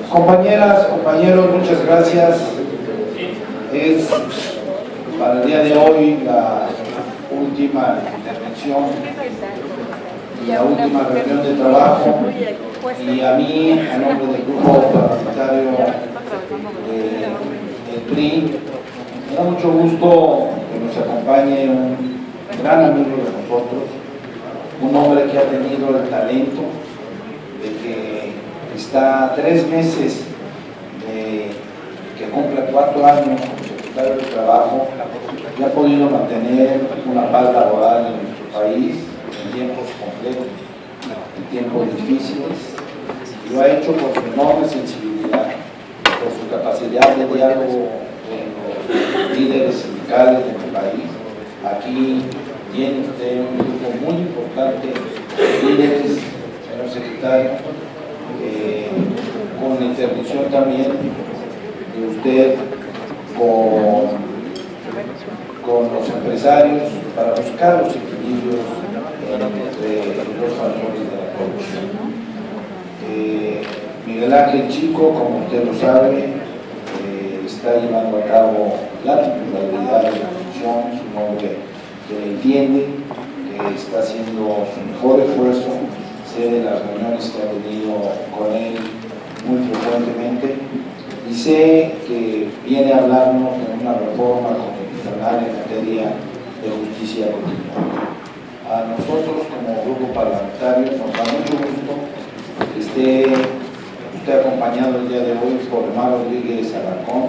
Compañeras, compañeros, muchas gracias. Es para el día de hoy la última intervención y la última reunión de trabajo, y a mí, a nombre del grupo parlamentario del PRI, me da mucho gusto que nos acompañe un gran amigo de nosotros, un hombre que ha tenido el talento de que está a 3 meses de que cumple 4 años como secretario de Trabajo y ha podido mantener una paz laboral en nuestro país en tiempos complejos, en tiempos difíciles, y lo ha hecho por su enorme sensibilidad, por su capacidad de diálogo con los líderes sindicales de nuestro país. Aquí tiene usted un grupo muy importante de líderes, señor secretario, con la intervención también de usted con los empresarios para buscar los equilibrios entre los factores de la producción. Miguel Ángel Chico, como usted lo sabe, está llevando a cabo la titularidad de la función, es un hombre que le entiende, que está haciendo su mejor esfuerzo. Sé de las reuniones que ha tenido con él muy frecuentemente y sé que viene a hablarnos de una reforma constitucional en materia de justicia cotidiana. A nosotros como grupo parlamentario nos da mucho gusto que esté usted acompañado el día de hoy por Omar Rodríguez Alarcón,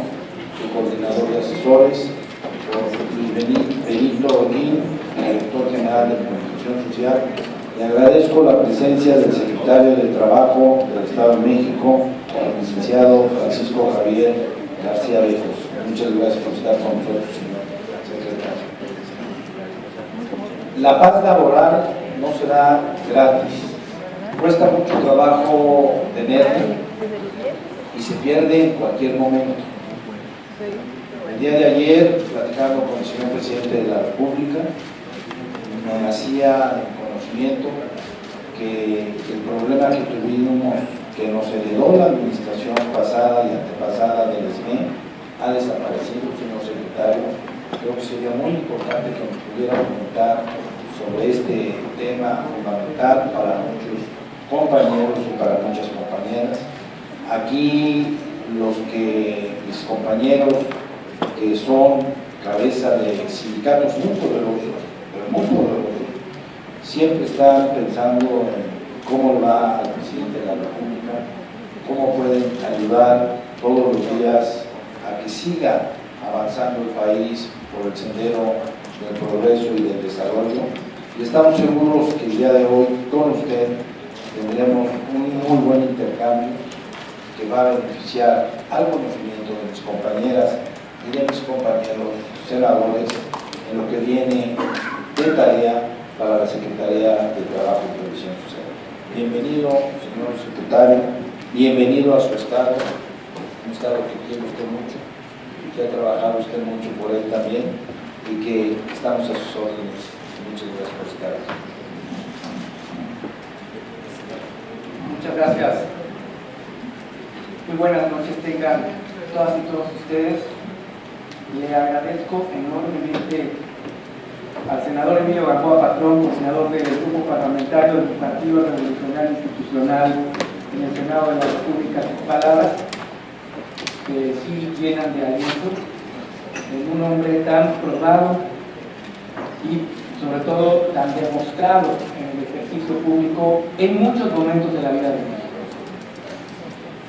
su coordinador de asesores, por Luis Benito Olín, director general de Comunicación Social. Le agradezco la presencia del secretario de Trabajo del Estado de México, el licenciado Francisco Javier García Viejos. Muchas gracias por estar con nosotros, señor secretario. La paz laboral no será gratis. Cuesta mucho trabajo tenerla y se pierde en cualquier momento. El día de ayer, platicando con el señor presidente de la República, me hacía conocimiento que el problema que tuvimos, que nos heredó la administración pasada y antepasada del SME, ha desaparecido, señor secretario. Creo que sería muy importante que nos pudiera comentar sobre este tema fundamental para muchos compañeros y para muchas compañeras. Aquí mis compañeros que son cabeza de sindicatos muy poderosos, siempre están pensando en cómo le va al presidente de la República, cómo pueden ayudar todos los días a que siga avanzando el país por el sendero del progreso y del desarrollo. Y estamos seguros que el día de hoy con usted tendremos un muy buen intercambio que va a beneficiar al conocimiento de mis compañeras y de mis compañeros senadores en lo que viene de tarea para la Secretaría de Trabajo y Previsión Social. Bienvenido, señor secretario, bienvenido a su estado, un estado que quiere usted mucho, que ha trabajado usted mucho por él también y que estamos a sus órdenes. Muchas gracias por estar aquí. Muchas gracias. Muy buenas noches tengan todas y todos ustedes. Le agradezco enormemente al senador Emilio Gamboa Patrón, coordinador del grupo parlamentario del Partido Revolucionario Institucional en el Senado de la República, sus palabras que sí llenan de aliento en un hombre tan probado y sobre todo tan demostrado en el ejercicio público en muchos momentos de la vida de México.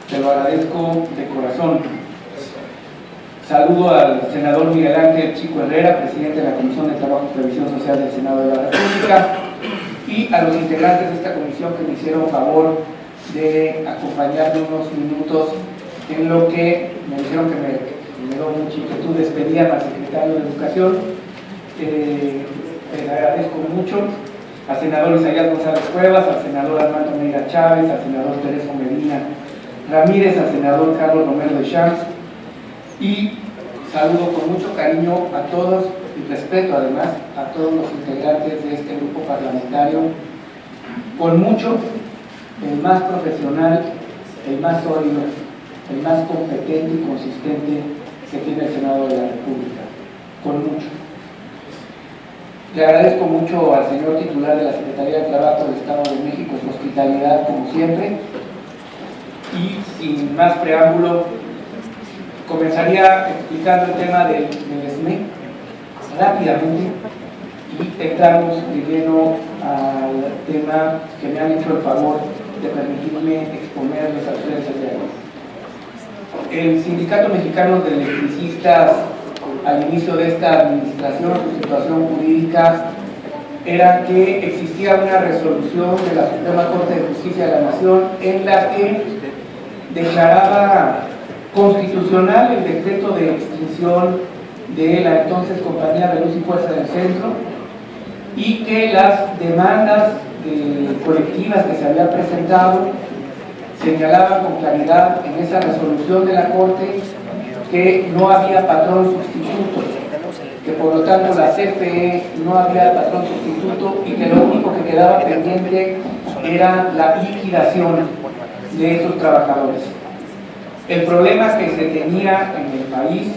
Se lo agradezco de corazón. Saludo al senador Miguel Ángel Chico Herrera, presidente de la Comisión de Trabajo y Previsión Social del Senado de la República, y a los integrantes de esta comisión que me hicieron favor de acompañarme unos minutos en lo que me dijeron que me dio mucha inquietud despedían al secretario de Educación. Les agradezco mucho al senador Isaías González Cuevas, al senador Armando Neira Chávez, al senador Tereso Medina Ramírez, al senador Carlos Romero de Champs, y saludo con mucho cariño a todos y respeto además a todos los integrantes de este grupo parlamentario, con mucho, el más profesional, el más sólido el más competente y consistente que tiene el Senado de la República, con mucho. Le agradezco mucho al señor titular de la Secretaría de Trabajo del Estado de México su hospitalidad, como siempre, y sin más preámbulo, comenzaría explicando el tema del SME rápidamente y entramos de lleno al tema que me han hecho el favor de permitirme exponerles a ustedes el día de hoy. El Sindicato Mexicano de Electricistas, al inicio de esta administración, su situación jurídica era que existía una resolución de la Suprema Corte de Justicia de la Nación en la que declaraba constitucional el decreto de extinción de la entonces Compañía de Luz y Fuerza del Centro, y que las demandas colectivas que se habían presentado señalaban con claridad en esa resolución de la Corte que no había patrón sustituto, que por lo tanto la CFE no había patrón sustituto y que lo único que quedaba pendiente era la liquidación de esos trabajadores. El problema que se tenía en el país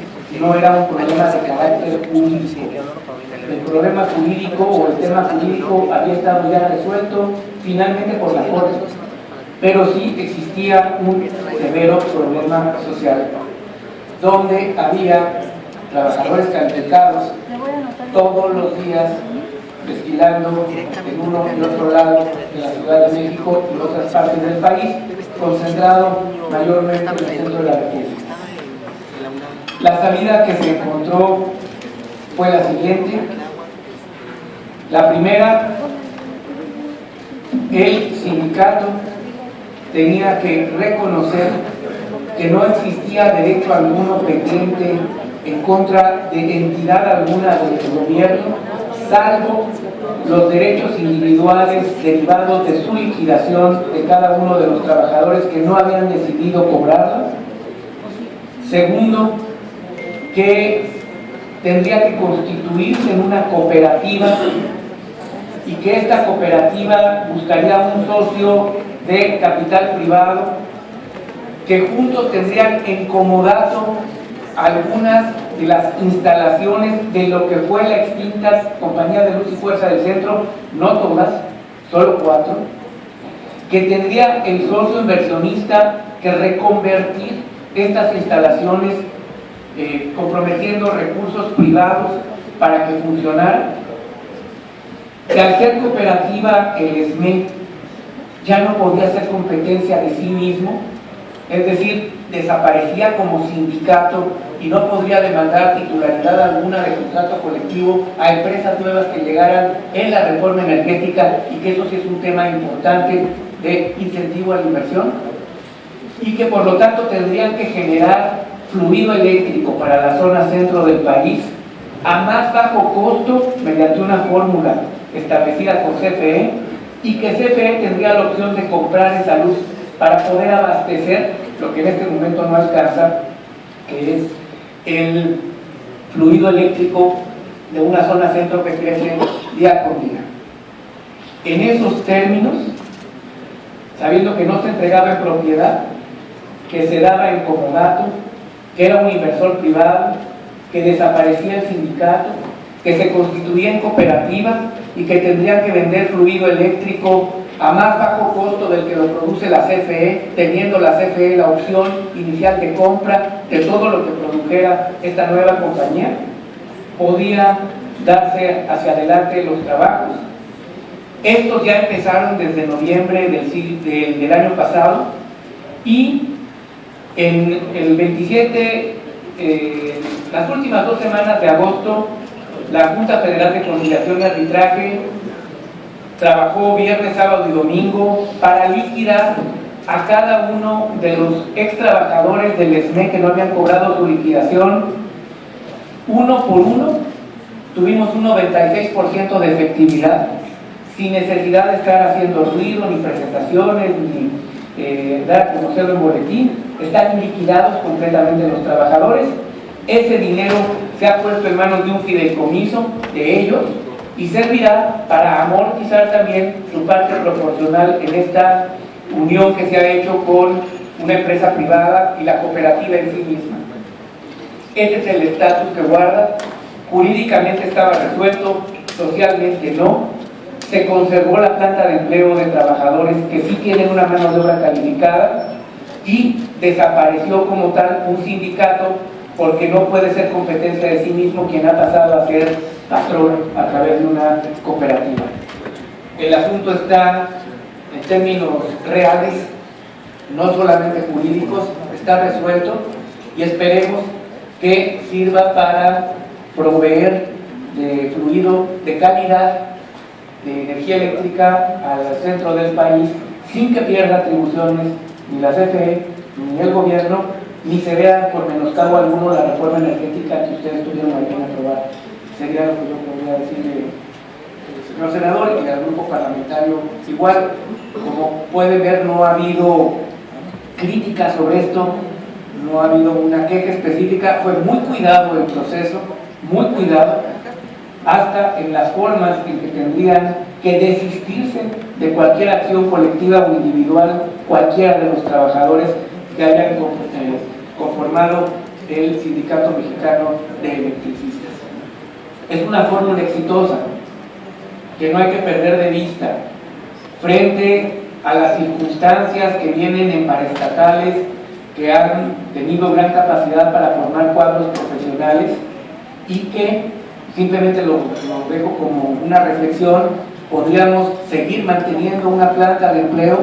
no era un problema de carácter jurídico. El problema jurídico o el tema jurídico había estado ya resuelto finalmente por la Corte, pero sí existía un severo problema social, donde había trabajadores calificados todos los días desfilando en uno y otro lado de la Ciudad de México y otras partes del país, concentrado mayormente en el centro de la República. La salida que se encontró fue la siguiente. La primera, el sindicato tenía que reconocer que no existía derecho alguno pendiente en contra de entidad alguna del gobierno, salvo los derechos individuales derivados de su liquidación de cada uno de los trabajadores que no habían decidido cobrarla. Segundo, que tendría que constituirse en una cooperativa y que esta cooperativa buscaría un socio de capital privado que juntos tendrían en comodato algunas de las instalaciones de lo que fue la extinta Compañía de Luz y Fuerza del Centro, no todas, solo 4, que tendría el socio inversionista que reconvertir estas instalaciones comprometiendo recursos privados para que funcionara, que al ser cooperativa el SME ya no podía ser competencia de sí mismo, es decir, desaparecía como sindicato y no podría demandar titularidad alguna de contrato colectivo a empresas nuevas que llegaran en la reforma energética, y que eso sí es un tema importante de incentivo a la inversión, y que por lo tanto tendrían que generar fluido eléctrico para la zona centro del país a más bajo costo mediante una fórmula establecida por CFE, y que CFE tendría la opción de comprar esa luz para poder abastecer lo que en este momento no alcanza, que es el fluido eléctrico de una zona centro que crece día con día. En esos términos, sabiendo que no se entregaba en propiedad, que se daba en comodato, que era un inversor privado, que desaparecía el sindicato, que se constituía en cooperativa y que tendrían que vender fluido eléctrico a más bajo costo del que lo produce la CFE, teniendo la CFE la opción inicial de compra de todo lo que produjera esta nueva compañía, podía darse hacia adelante los trabajos. Estos ya empezaron desde noviembre del año pasado, y en el 27, las últimas 2 semanas de agosto, la Junta Federal de Conciliación y Arbitraje trabajó viernes, sábado y domingo para liquidar a cada uno de los ex trabajadores del SME que no habían cobrado su liquidación. Uno por uno tuvimos un 96% de efectividad, sin necesidad de estar haciendo ruido, ni presentaciones, ni dar a conocerlo en boletín. Están liquidados completamente los trabajadores. Ese dinero se ha puesto en manos de un fideicomiso de ellos y servirá para amortizar también su parte proporcional en esta unión que se ha hecho con una empresa privada y la cooperativa en sí misma. Ese es el estatus que guarda. Jurídicamente estaba resuelto, socialmente no. Se conservó la planta de empleo de trabajadores que sí tienen una mano de obra calificada y desapareció como tal un sindicato porque no puede ser competencia de sí mismo quien ha pasado a ser patrón a través de una cooperativa. El asunto está en términos reales, no solamente jurídicos, está resuelto y esperemos que sirva para proveer de fluido de calidad de energía eléctrica al centro del país sin que pierda atribuciones ni la CFE ni el gobierno, ni se vea por menoscabo alguno la reforma energética que ustedes tuvieron a bien aprobar. Sería lo que yo podría decirle al señor senador y al grupo parlamentario. Igual, como pueden ver, no ha habido crítica sobre esto, no ha habido una queja específica, fue muy cuidado el proceso, muy cuidado, hasta en las formas en que tendrían que desistirse de cualquier acción colectiva o individual, cualquiera de los trabajadores que hayan conformado el Sindicato Mexicano de Electricistas. Es una fórmula exitosa que no hay que perder de vista frente a las circunstancias que vienen en paraestatales que han tenido gran capacidad para formar cuadros profesionales y que, simplemente lo dejo como una reflexión, podríamos seguir manteniendo una planta de empleo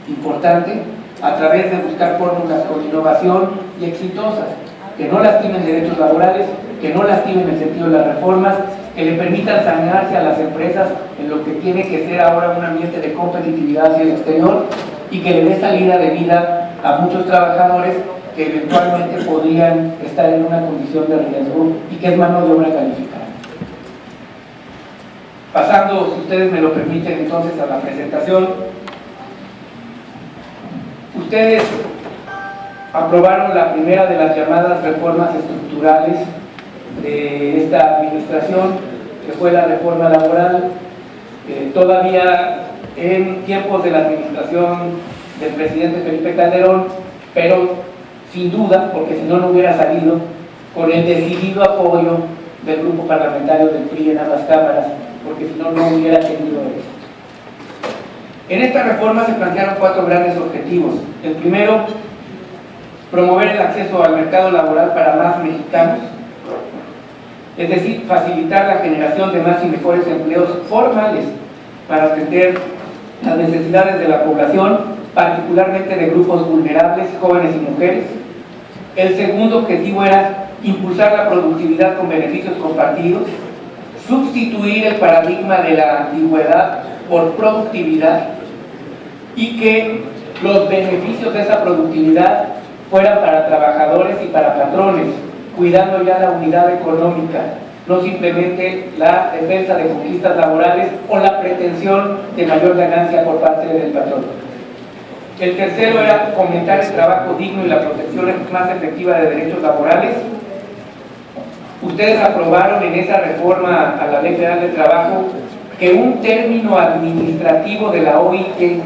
importante a través de buscar fórmulas con innovación y exitosas, que no lastimen derechos laborales, que no lastimen el sentido de las reformas, que le permitan sanearse a las empresas en lo que tiene que ser ahora un ambiente de competitividad hacia el exterior y que le dé salida de vida a muchos trabajadores que eventualmente podrían estar en una condición de riesgo y que es mano de obra calificada. Pasando, si ustedes me lo permiten, entonces a la presentación. Ustedes aprobaron la primera de las llamadas reformas estructurales de esta administración, que fue la reforma laboral. Todavía en tiempos de la administración del presidente Felipe Calderón, pero sin duda, porque si no, no hubiera salido, con el decidido apoyo del grupo parlamentario del PRI en ambas cámaras, porque si no, no hubiera tenido éxito. En esta reforma se plantearon 4 grandes objetivos. El primero, promover el acceso al mercado laboral para más mexicanos, es decir, facilitar la generación de más y mejores empleos formales para atender las necesidades de la población, particularmente de grupos vulnerables, jóvenes y mujeres. El segundo objetivo era impulsar la productividad con beneficios compartidos, sustituir el paradigma de la antigüedad por productividad y que los beneficios de esa productividad fueran para trabajadores y para patrones, cuidando ya la unidad económica, no simplemente la defensa de conquistas laborales o la pretensión de mayor ganancia por parte del patrón. El tercero era fomentar el trabajo digno y la protección más efectiva de derechos laborales. Ustedes aprobaron en esa reforma a la Ley Federal del Trabajo que un término administrativo de la OIT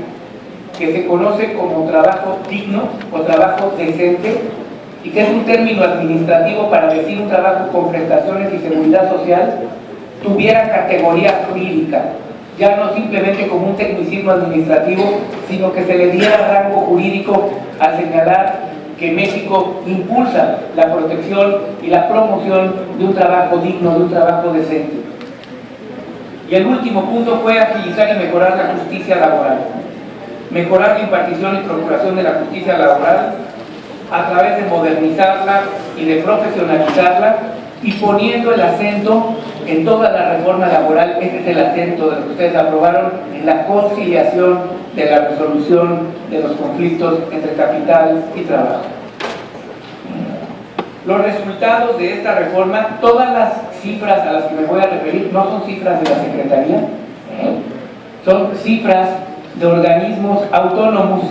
que se conoce como trabajo digno o trabajo decente, y que es un término administrativo para decir un trabajo con prestaciones y seguridad social, tuviera categoría jurídica, ya no simplemente como un tecnicismo administrativo, sino que se le diera rango jurídico al señalar que México impulsa la protección y la promoción de un trabajo digno, de un trabajo decente. Y el último punto fue agilizar y mejorar la justicia laboral, mejorar la impartición y procuración de la justicia laboral a través de modernizarla y de profesionalizarla, y poniendo el acento en toda la reforma laboral. Este es el acento de lo que ustedes aprobaron, en la conciliación de la resolución de los conflictos entre capital y trabajo. Los resultados de esta reforma, todas las cifras a las que me voy a referir no son cifras de la Secretaría, son cifras de organismos autónomos,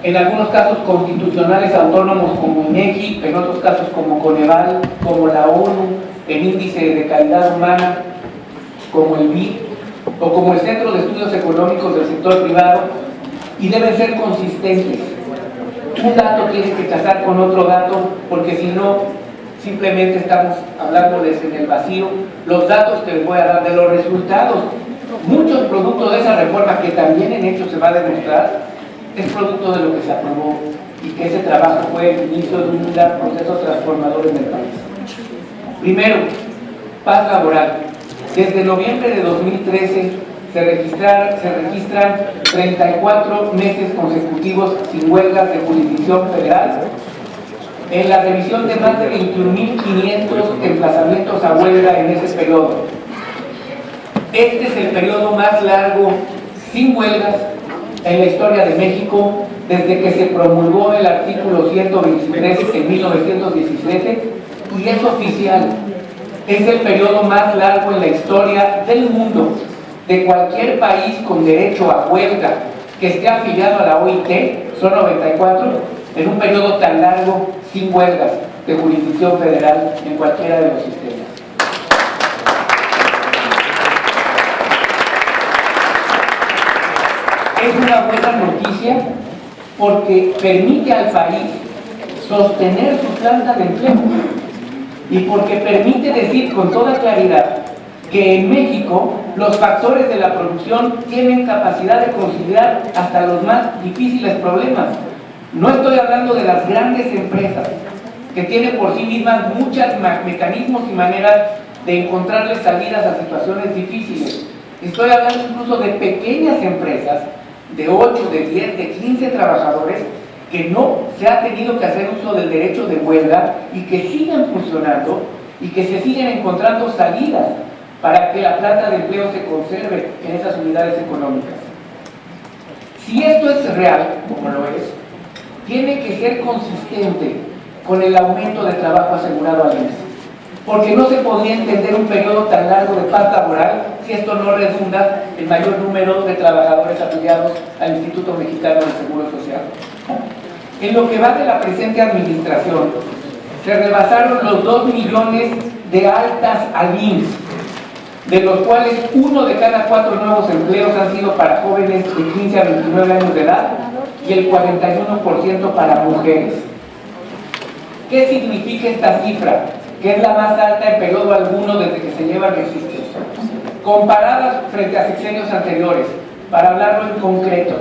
en algunos casos constitucionales autónomos como INEGI, en otros casos como Coneval, como la ONU, en índice de calidad humana, como el BID, o como el Centro de Estudios Económicos del Sector Privado, y deben ser consistentes. un dato tiene que casar con otro dato, porque si no, simplemente estamos hablándoles en el vacío. Los datos que les voy a dar de los resultados, muchos productos de esa reforma, que también en hecho se va a demostrar, es producto de lo que se aprobó y que ese trabajo fue el inicio de un gran proceso transformador en el país. Primero, paz laboral. Desde noviembre de 2013 se registran 34 meses consecutivos sin huelgas de jurisdicción federal, en la revisión de más de 21.500 emplazamientos a huelga en ese periodo. Este es el periodo más largo sin huelgas en la historia de México desde que se promulgó el artículo 123 en 1917, y es oficial. Es el periodo más largo en la historia del mundo de cualquier país con derecho a huelga que esté afiliado a la OIT, son 94, en un periodo tan largo sin huelgas de jurisdicción federal en cualquiera de los sistemas. Es una buena noticia porque permite al país sostener su planta de empleo y porque permite decir con toda claridad que en México los factores de la producción tienen capacidad de conciliar hasta los más difíciles problemas. No estoy hablando de las grandes empresas que tienen por sí mismas muchos mecanismos y maneras de encontrarles salidas a situaciones difíciles. Estoy hablando incluso de pequeñas empresas de 8, de 10, de 15 trabajadores que no se ha tenido que hacer uso del derecho de huelga y que siguen funcionando y que se siguen encontrando salidas para que la planta de empleo se conserve en esas unidades económicas. Si esto es real, como lo es, tiene que ser consistente con el aumento de trabajo asegurado al IMSS, porque no se podría entender un periodo tan largo de paz laboral si esto no redunda en mayor número de trabajadores afiliados al Instituto Mexicano del Seguro Social. En lo que va de la presente administración, se rebasaron los 2 millones de altas al IMSS, de los cuales 1 de cada 4 nuevos empleos han sido para jóvenes de 15 a 29 años de edad y el 41% para mujeres. ¿Qué significa esta cifra? Que es la más alta en periodo alguno desde que se llevan registros. Comparadas frente a sexenios anteriores, para hablarlo en concreto.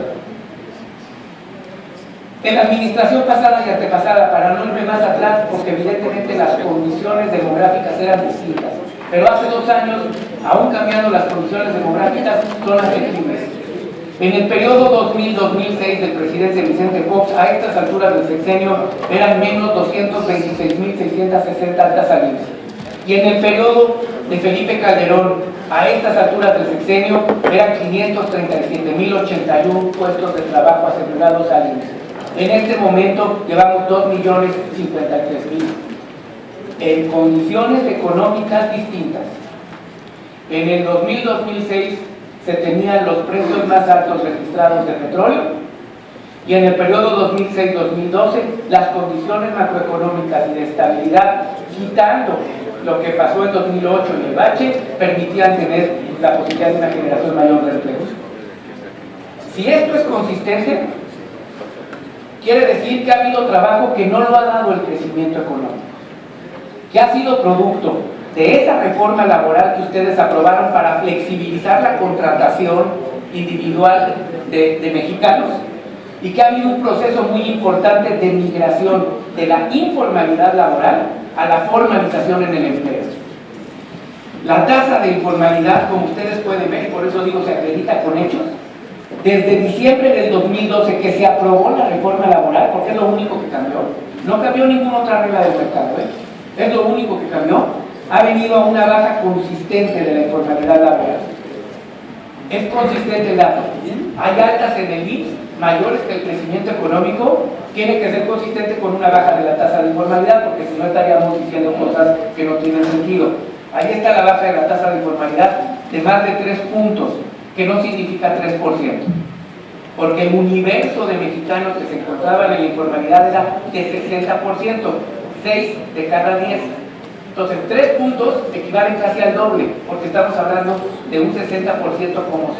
En la administración pasada y antepasada, para no irme más atrás, porque evidentemente las condiciones demográficas eran distintas, pero hace 2 años, aún cambiando las condiciones demográficas, son asequibles. En el periodo 2000-2006 del presidente Vicente Fox, a estas alturas del sexenio, eran menos 226.660 altas al IMSS. Y en el periodo de Felipe Calderón, a estas alturas del sexenio, eran 537.081 puestos de trabajo asegurados al IMSS. En este momento llevamos 2.053.000 en condiciones económicas distintas. En el 2000-2006 se tenían los precios más altos registrados de petróleo, y en el periodo 2006-2012 las condiciones macroeconómicas y de estabilidad, quitando lo que pasó en 2008 y el bache, permitían tener la posibilidad de una generación mayor de empleos. Si esto es consistente, quiere decir que ha habido trabajo que no lo ha dado el crecimiento económico, que ha sido producto de esa reforma laboral que ustedes aprobaron para flexibilizar la contratación individual de mexicanos, y que ha habido un proceso muy importante de migración de la informalidad laboral a la formalización en el empleo. La tasa de informalidad, como ustedes pueden ver, por eso digo se acredita con hechos, desde diciembre del 2012 que se aprobó la reforma laboral, porque es lo único que cambió, no cambió ninguna otra regla del mercado, es lo único que cambió, ha venido a una baja consistente de la informalidad laboral. Es consistente el dato. Hay altas en el IMSS mayores que el crecimiento económico, tiene que ser consistente con una baja de la tasa de informalidad, porque si no estaríamos diciendo cosas que no tienen sentido. Ahí está la baja de la tasa de informalidad de más de 3 puntos, que no significa 3%, porque el universo de mexicanos que se encontraban en la informalidad era de 60%, 6 de cada 10. Entonces 3 puntos equivalen casi al doble, porque estamos hablando de un 60% como 100%.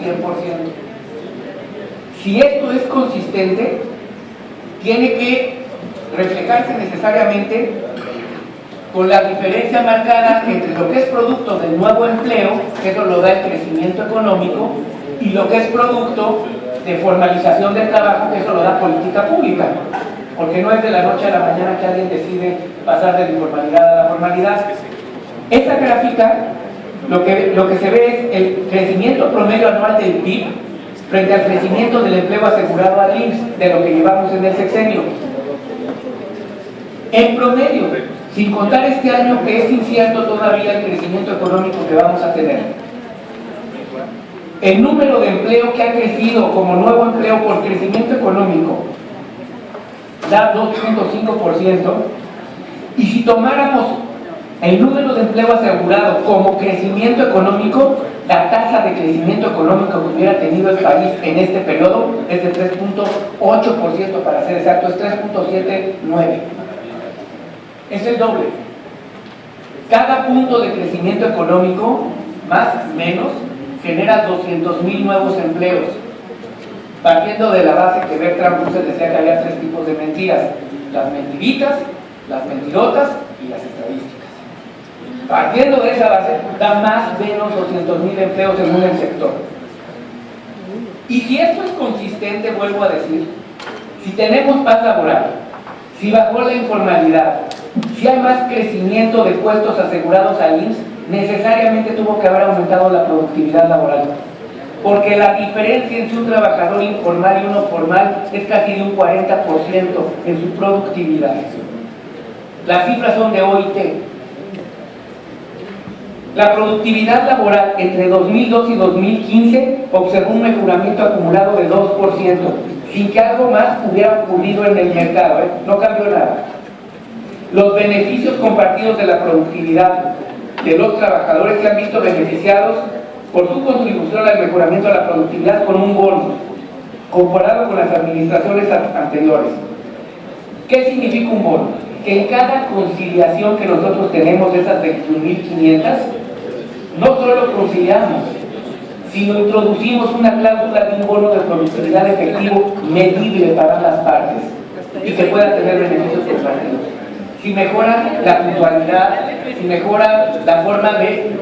Si esto es consistente, tiene que reflejarse necesariamente con la diferencia marcada entre lo que es producto del nuevo empleo, que eso lo da el crecimiento económico, y lo que es producto de formalización del trabajo, que eso lo da política pública, porque no es de la noche a la mañana que alguien decide pasar de la informalidad a la formalidad. Esta gráfica, lo que se ve es el crecimiento promedio anual del PIB frente al crecimiento del empleo asegurado al IMSS, de lo que llevamos en el sexenio. En promedio, sin contar este año que es incierto todavía el crecimiento económico que vamos a tener. El número de empleo que ha crecido como nuevo empleo por crecimiento económico da 2.5%, y si tomáramos el número de empleo asegurado como crecimiento económico, la tasa de crecimiento económico que hubiera tenido el país en este periodo es de 3.8%, para ser exacto, es 3.79%. Es el doble. Cada punto de crecimiento económico, más o menos, genera 200,000 nuevos empleos, partiendo de la base que Bertrand Russell decía que había 3 tipos de mentiras: las mentiritas, las mentirotas y las estadísticas. Partiendo de esa base, da más o menos 200,000 empleos según el sector. Y si esto es consistente, vuelvo a decir, si tenemos paz laboral, si bajó la informalidad, si hay más crecimiento de puestos asegurados al IMSS, necesariamente tuvo que haber aumentado la productividad laboral. Porque la diferencia entre un trabajador informal y uno formal es casi de un 40% en su productividad. Las cifras son de OIT. La productividad laboral entre 2002 y 2015 observó un mejoramiento acumulado de 2%, sin que algo más hubiera ocurrido en el mercado, no cambió nada. Los beneficios compartidos de la productividad de los trabajadores se han visto beneficiados por su contribución al mejoramiento de la productividad con un bono, comparado con las administraciones anteriores. ¿Qué significa un bono? Que en cada conciliación que nosotros tenemos de esas 21.500, no solo conciliamos, sino introducimos una cláusula de un bono de productividad efectivo medible para las partes y que pueda tener beneficios compartidos. Si mejora la puntualidad, si mejora la forma de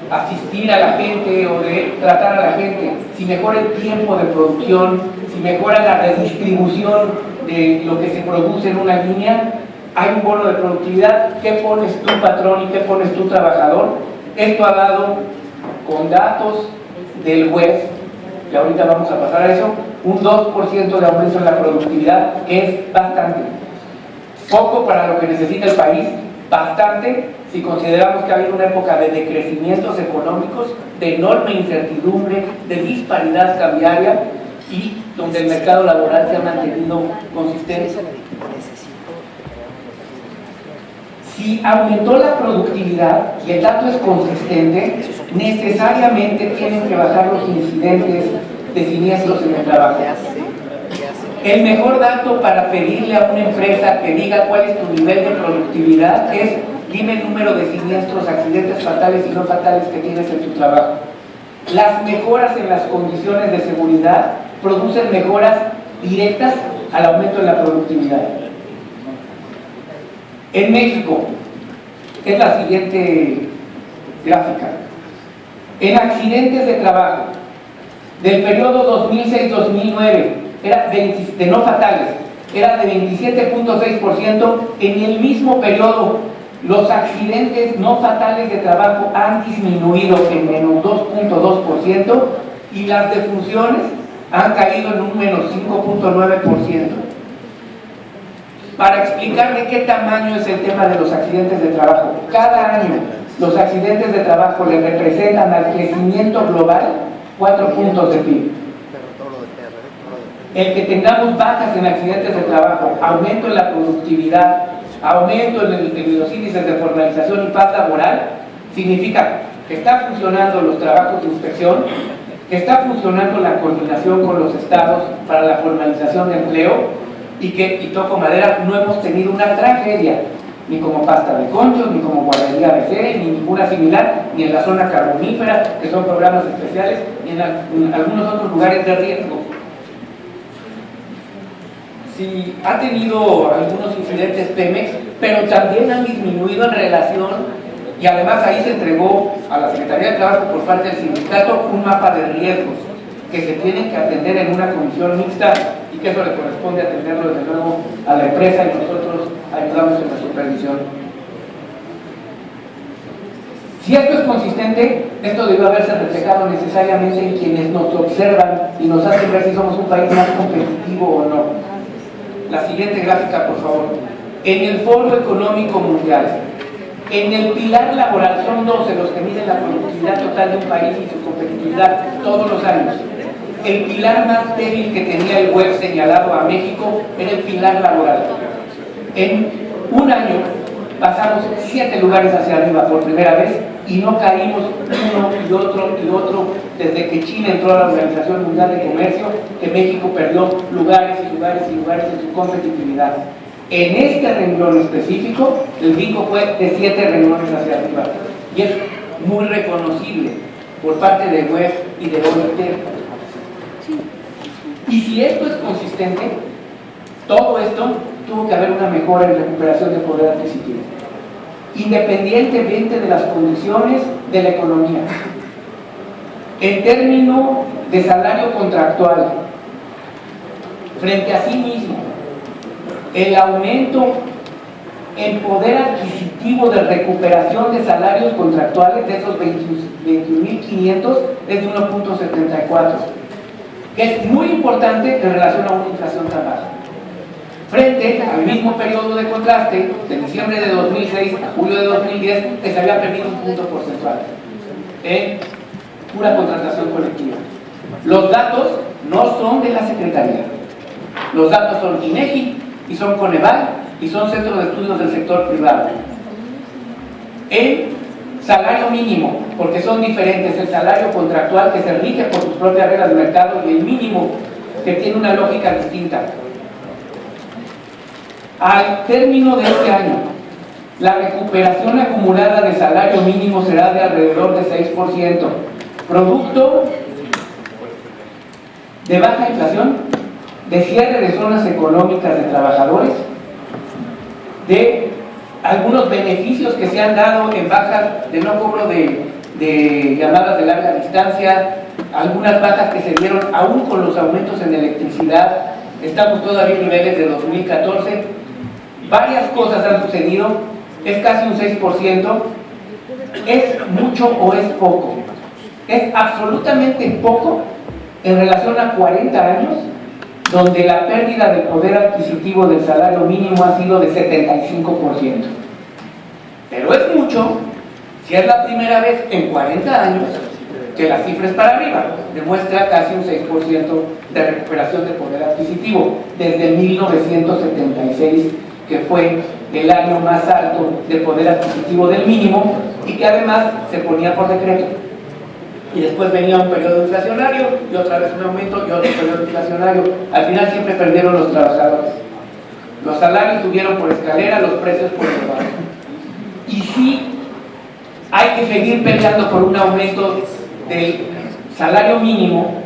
asistir a la gente o de tratar a la gente, si mejora el tiempo de producción, si mejora la redistribución de lo que se produce en una línea, hay un bono de productividad. ¿Qué pones tú, patrón, y qué pones tú, trabajador? Esto ha dado, con datos del WEF, que ahorita vamos a pasar a eso, un 2% de aumento en la productividad, que es bastante. Poco para lo que necesita el país, bastante si consideramos que ha habido una época de decrecimientos económicos, de enorme incertidumbre, de disparidad cambiaria, y donde el mercado laboral se ha mantenido consistente. Si aumentó la productividad y el dato es consistente, necesariamente tienen que bajar los incidentes de siniestros en el trabajo. El mejor dato para pedirle a una empresa que diga cuál es tu nivel de productividad es: dime el número de siniestros, accidentes fatales y no fatales que tienes en tu trabajo. Las mejoras en las condiciones de seguridad producen mejoras directas al aumento de la productividad. En México, es la siguiente gráfica. En accidentes de trabajo, del periodo 2006-2009, era de no fatales, era de 27.6%. En el mismo periodo, los accidentes no fatales de trabajo han disminuido en menos 2.2%, y las defunciones han caído en un menos 5.9%. Para explicar de qué tamaño es el tema de los accidentes de trabajo, cada año los accidentes de trabajo le representan al crecimiento global 4 puntos de PIB. El que tengamos bajas en accidentes de trabajo, aumento en la productividad, aumento en los índices de formalización y paz laboral, significa que está funcionando los trabajos de inspección, que está funcionando la coordinación con los estados para la formalización de empleo, y que, y toco madera, no hemos tenido una tragedia, ni como Pasta de Conchos, ni como Guardería ABC, ni ninguna similar, ni en la zona carbonífera, que son programas especiales, ni en algunos otros lugares de riesgo. si ha tenido algunos incidentes Pemex, pero también han disminuido en relación, y además ahí se entregó a la Secretaría de Trabajo por parte del sindicato un mapa de riesgos que se tienen que atender en una comisión mixta y que eso le corresponde atenderlo desde luego a la empresa y nosotros ayudamos en la supervisión. Si esto es consistente, esto debe haberse reflejado necesariamente en quienes nos observan y nos hacen ver si somos un país más competitivo o no. La siguiente gráfica, por favor. En el Foro Económico Mundial, en el pilar laboral, son 12 los que miden la productividad total de un país y su competitividad todos los años. El pilar más débil que tenía el web señalado a México era el pilar laboral. En un año pasamos 7 lugares hacia arriba por primera vez y no caímos uno y otro desde que China entró a la Organización Mundial de Comercio, que México perdió lugares y lugares y lugares en su competitividad. En este renglón específico, el brinco fue de 7 renglones hacia arriba y es muy reconocible por parte de web y de OIT. Y si esto es consistente, todo esto tuvo que haber una mejora en recuperación de poder adquisitivo, independientemente de las condiciones de la economía. En términos de salario contractual, frente a sí mismo, el aumento en poder adquisitivo de recuperación de salarios contractuales de esos 21.500 es de 1.74, que es muy importante en relación a una inflación tan baja. Frente al mismo periodo de contraste, de diciembre de 2006 a julio de 2010, que se había perdido un punto porcentual en pura contratación colectiva. Los datos no son de la Secretaría, los datos son INEGI y son Coneval y son centros de estudios del sector privado. El salario mínimo, porque son diferentes, el salario contractual que se rige por sus propias reglas de mercado y el mínimo que tiene una lógica distinta. Al término de este año, la recuperación acumulada de salario mínimo será de alrededor de 6%, producto de baja inflación, de cierre de zonas económicas de trabajadores, de algunos beneficios que se han dado en bajas de no cobro de llamadas de larga distancia, algunas bajas que se dieron aún con los aumentos en electricidad. Estamos todavía en niveles de 2014. Varias cosas han sucedido, es casi un 6%. ¿Es mucho o es poco? Es absolutamente poco en relación a 40 años, donde la pérdida del poder adquisitivo del salario mínimo ha sido de 75%. Pero es mucho si es la primera vez en 40 años que la cifra es para arriba, demuestra casi un 6% de recuperación de poder adquisitivo, desde 1976, que fue el año más alto de poder adquisitivo del mínimo y que además se ponía por decreto. Y después venía un periodo inflacionario y otra vez un aumento y otro periodo inflacionario. Al final siempre perdieron los trabajadores. Los salarios subieron por escalera, los precios por debajo. Y sí, hay que seguir peleando por un aumento del salario mínimo,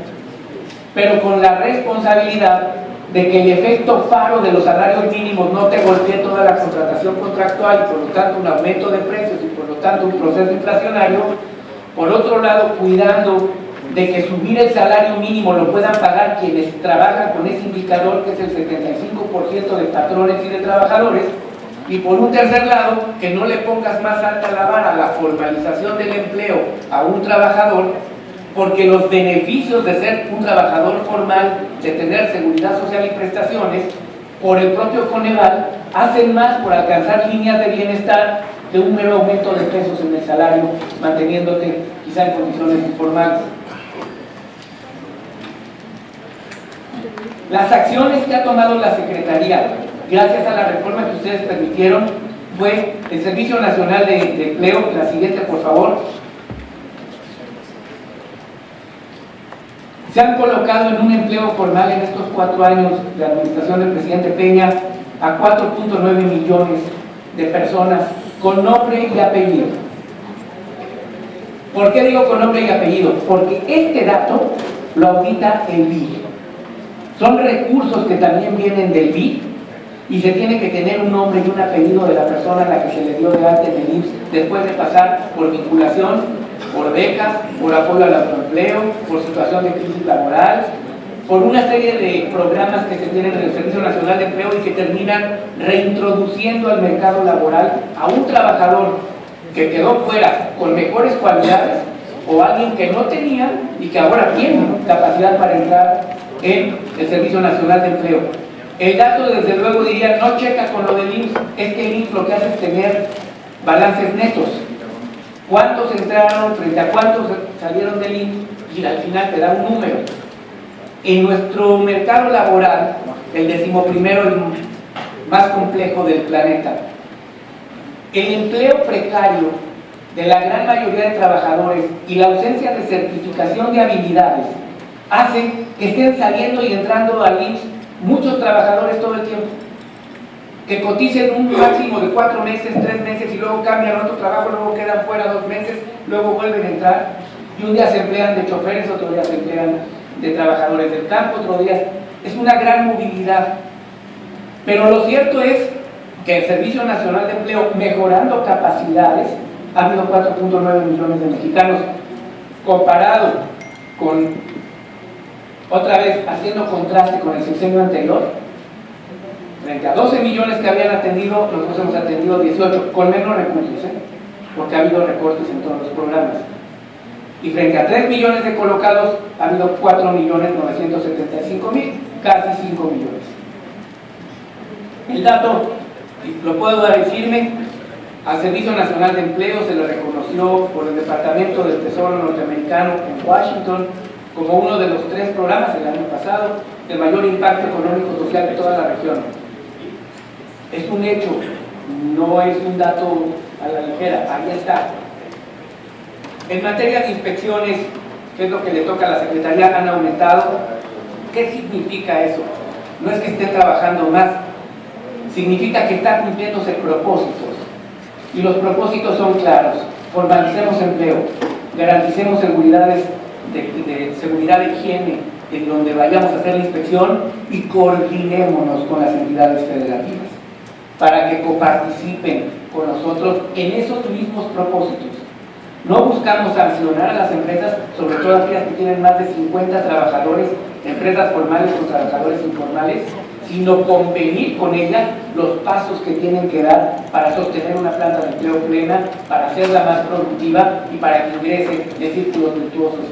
pero con la responsabilidad de que el efecto faro de los salarios mínimos no te golpee toda la contratación contractual y por lo tanto un aumento de precios y por lo tanto un proceso inflacionario. Por otro lado, cuidando de que subir el salario mínimo lo puedan pagar quienes trabajan con ese indicador, que es el 75% de patrones y de trabajadores. Y por un tercer lado, que no le pongas más alta la vara a la formalización del empleo a un trabajador, porque los beneficios de ser un trabajador formal, de tener seguridad social y prestaciones, por el propio Coneval, hacen más por alcanzar líneas de bienestar que un mero aumento de pesos en el salario, manteniéndote quizá en condiciones informales. Las acciones que ha tomado la Secretaría, gracias a la reforma que ustedes permitieron, fue el Servicio Nacional de Empleo. La siguiente, por favor. Se han colocado en un empleo formal en estos 4 años de administración del presidente Peña a 4.9 millones de personas con nombre y apellido. ¿Por qué digo con nombre y apellido? Porque este dato lo audita el BID. Son recursos que también vienen del BID y se tiene que tener un nombre y un apellido de la persona a la que se le dio de alta en el IMSS después de pasar por vinculación, por becas, por apoyo al autoempleo, por situación de crisis laboral, por una serie de programas que se tienen en el Servicio Nacional de Empleo y que terminan reintroduciendo al mercado laboral a un trabajador que quedó fuera con mejores cualidades o alguien que no tenía y que ahora tiene capacidad para entrar en el Servicio Nacional de Empleo. El dato, desde luego, diría, no checa con lo del IMSS, es que el IMSS lo que hace es tener balances netos. ¿Cuántos entraron frente a cuántos salieron del IMSS? Y al final te da un número. En nuestro mercado laboral, el 11º, el más complejo del planeta, el empleo precario de la gran mayoría de trabajadores y la ausencia de certificación de habilidades hace que estén saliendo y entrando al IMSS muchos trabajadores todo el tiempo, que coticen un máximo de 4 meses, 3 meses y luego cambian a otro trabajo, luego quedan fuera 2 meses, luego vuelven a entrar y un día se emplean de choferes, otro día se emplean de trabajadores del campo, otro día es una gran movilidad. Pero lo cierto es que el Servicio Nacional de Empleo, mejorando capacidades, ha habido 4.9 millones de mexicanos, comparado con, otra vez, haciendo contraste con el sexenio anterior, frente a 12 millones que habían atendido, nosotros hemos atendido 18, con menos recursos, porque ha habido recortes en todos los programas. Y frente a 3 millones de colocados, ha habido 4.975.000, casi 5 millones. El dato, lo puedo dar en firme, al Servicio Nacional de Empleo se le reconoció por el Departamento del Tesoro norteamericano en Washington como uno de los 3 programas el año pasado de mayor impacto económico social de toda la región. Es un hecho, no es un dato a la ligera, ahí está. En materia de inspecciones, que es lo que le toca a la Secretaría, han aumentado. ¿Qué significa eso? No es que estén trabajando más, significa que están cumpliéndose propósitos. Y los propósitos son claros: formalicemos empleo, garanticemos seguridad de higiene en donde vayamos a hacer la inspección y coordinémonos con las entidades federativas para que coparticipen con nosotros en esos mismos propósitos. No buscamos sancionar a las empresas, sobre todo aquellas que tienen más de 50 trabajadores, empresas formales o trabajadores informales, sino convenir con ellas los pasos que tienen que dar para sostener una planta de empleo plena, para hacerla más productiva y para que ingrese de círculos virtuosos.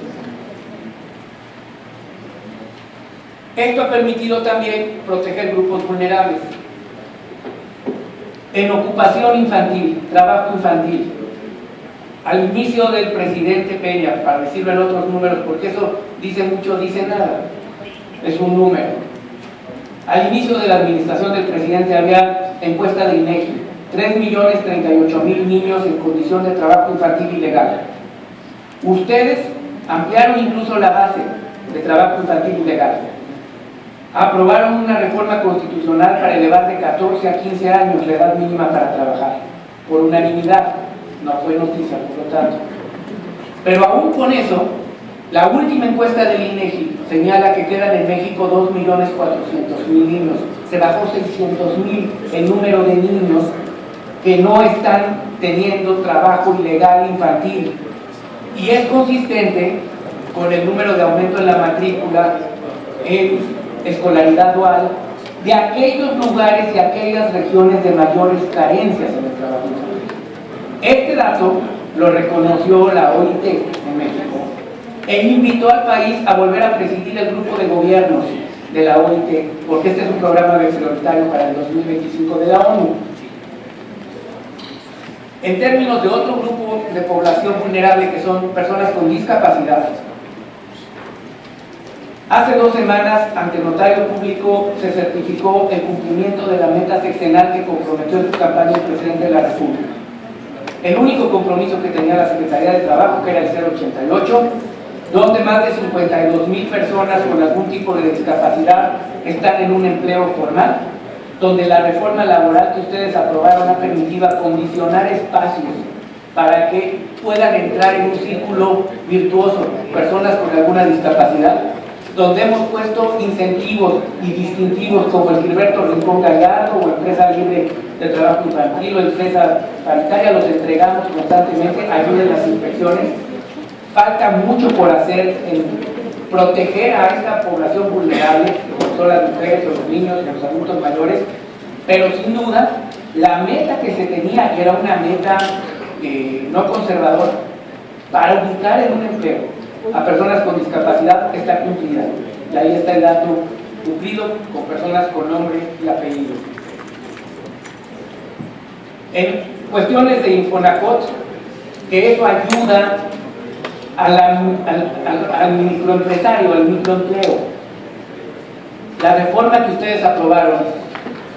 Esto ha permitido también proteger grupos vulnerables. En ocupación infantil, trabajo infantil, al inicio del presidente Peña, para decirlo en otros números, porque eso dice mucho, dice nada, es un número. Al inicio de la administración del presidente había encuesta de INEGI, 3.038.000 niños en condición de trabajo infantil ilegal. Ustedes ampliaron incluso la base de trabajo infantil ilegal. Aprobaron una reforma constitucional para elevar de 14 a 15 años la edad mínima para trabajar, por unanimidad. No fue noticia, por lo tanto. Pero aún con eso, la última encuesta del INEGI señala que quedan en México 2.400.000 niños. Se bajó 600.000 el número de niños que no están teniendo trabajo ilegal infantil. Y es consistente con el número de aumento en la matrícula en escolaridad dual de aquellos lugares y aquellas regiones de mayores carencias en el trabajo infantil. Este dato lo reconoció la OIT en México e invitó al país a volver a presidir el grupo de gobiernos de la OIT, porque este es un programa prioritario para el 2025 de la ONU. En términos de otro grupo de población vulnerable, que son personas con discapacidad, hace 2 semanas, ante notario público, se certificó el cumplimiento de la meta sexenal que comprometió en su campaña el presidente de la República. El único compromiso que tenía la Secretaría de Trabajo, que era el 088, donde más de 52.000 personas con algún tipo de discapacidad están en un empleo formal, donde la reforma laboral que ustedes aprobaron ha permitido acondicionar espacios para que puedan entrar en un círculo virtuoso personas con alguna discapacidad. donde hemos puesto incentivos y distintivos como el Gilberto Rincón Gallardo o Empresa Libre de Trabajo Infantil o Empresa Paritaria, los entregamos constantemente, ayuda en las inspecciones. Falta mucho por hacer en proteger a esta población vulnerable, como son las mujeres, los niños, los adultos mayores, pero sin duda la meta que se tenía, que era una meta no conservadora, para ubicar en un empleo a personas con discapacidad, está cumplida. Y ahí está el dato cumplido con personas con nombre y apellido. En cuestiones de Infonacot, que eso ayuda al microempresario, al microempleo. La reforma que ustedes aprobaron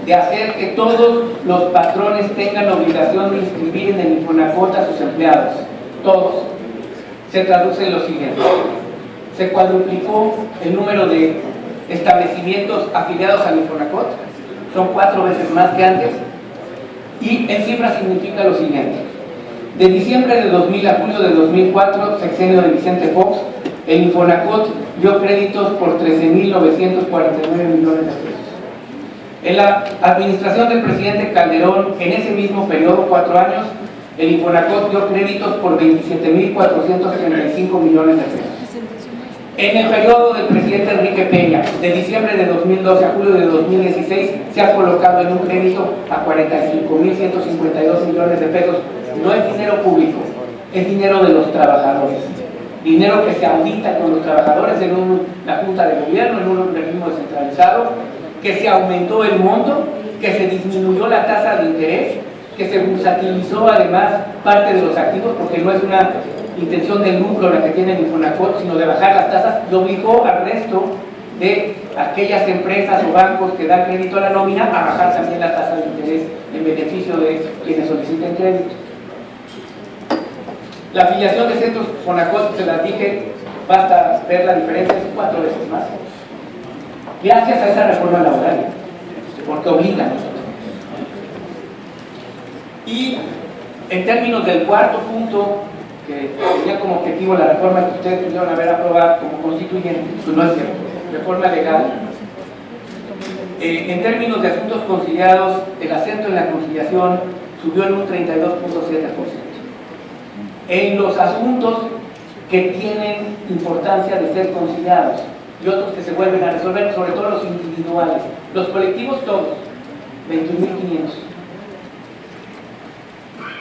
de hacer que todos los patrones tengan la obligación de inscribir en el Infonacot a sus empleados, todos, se traduce en lo siguiente: se cuadruplicó el número de establecimientos afiliados al Infonacot, son 4 veces más que antes, y en cifras significa lo siguiente: de diciembre de 2000 a julio de 2004, sexenio de Vicente Fox, el Infonacot dio créditos por 13.949 millones de pesos. En la administración del presidente Calderón, en ese mismo periodo, 4 años, el Infonacot dio créditos por 27.435 millones de pesos. En el periodo del presidente Enrique Peña, de diciembre de 2012 a julio de 2016, se ha colocado en un crédito a 45.152 millones de pesos. No es dinero público, es dinero de los trabajadores. Dinero que se audita con los trabajadores en una junta de gobierno, en un organismo descentralizado, que se aumentó el monto, que se disminuyó la tasa de interés, que se bursatilizó además parte de los activos, porque no es una intención de lucro la que tiene el Infonacot, sino de bajar las tasas, y obligó al resto de aquellas empresas o bancos que dan crédito a la nómina a bajar también la tasa de interés en beneficio de quienes soliciten crédito. La afiliación de centros Fonacot, se las dije, basta ver la diferencia, es 4 veces más. Gracias a esa reforma laboral, porque obliga. Y en términos del cuarto punto, que tenía como objetivo la reforma que ustedes pudieron haber aprobado como constituyente, pues no es cierto, reforma legal. En términos de asuntos conciliados, el acento en la conciliación subió en un 32.7%. En los asuntos que tienen importancia de ser conciliados y otros que se vuelven a resolver, sobre todo los individuales, los colectivos todos, 21.500.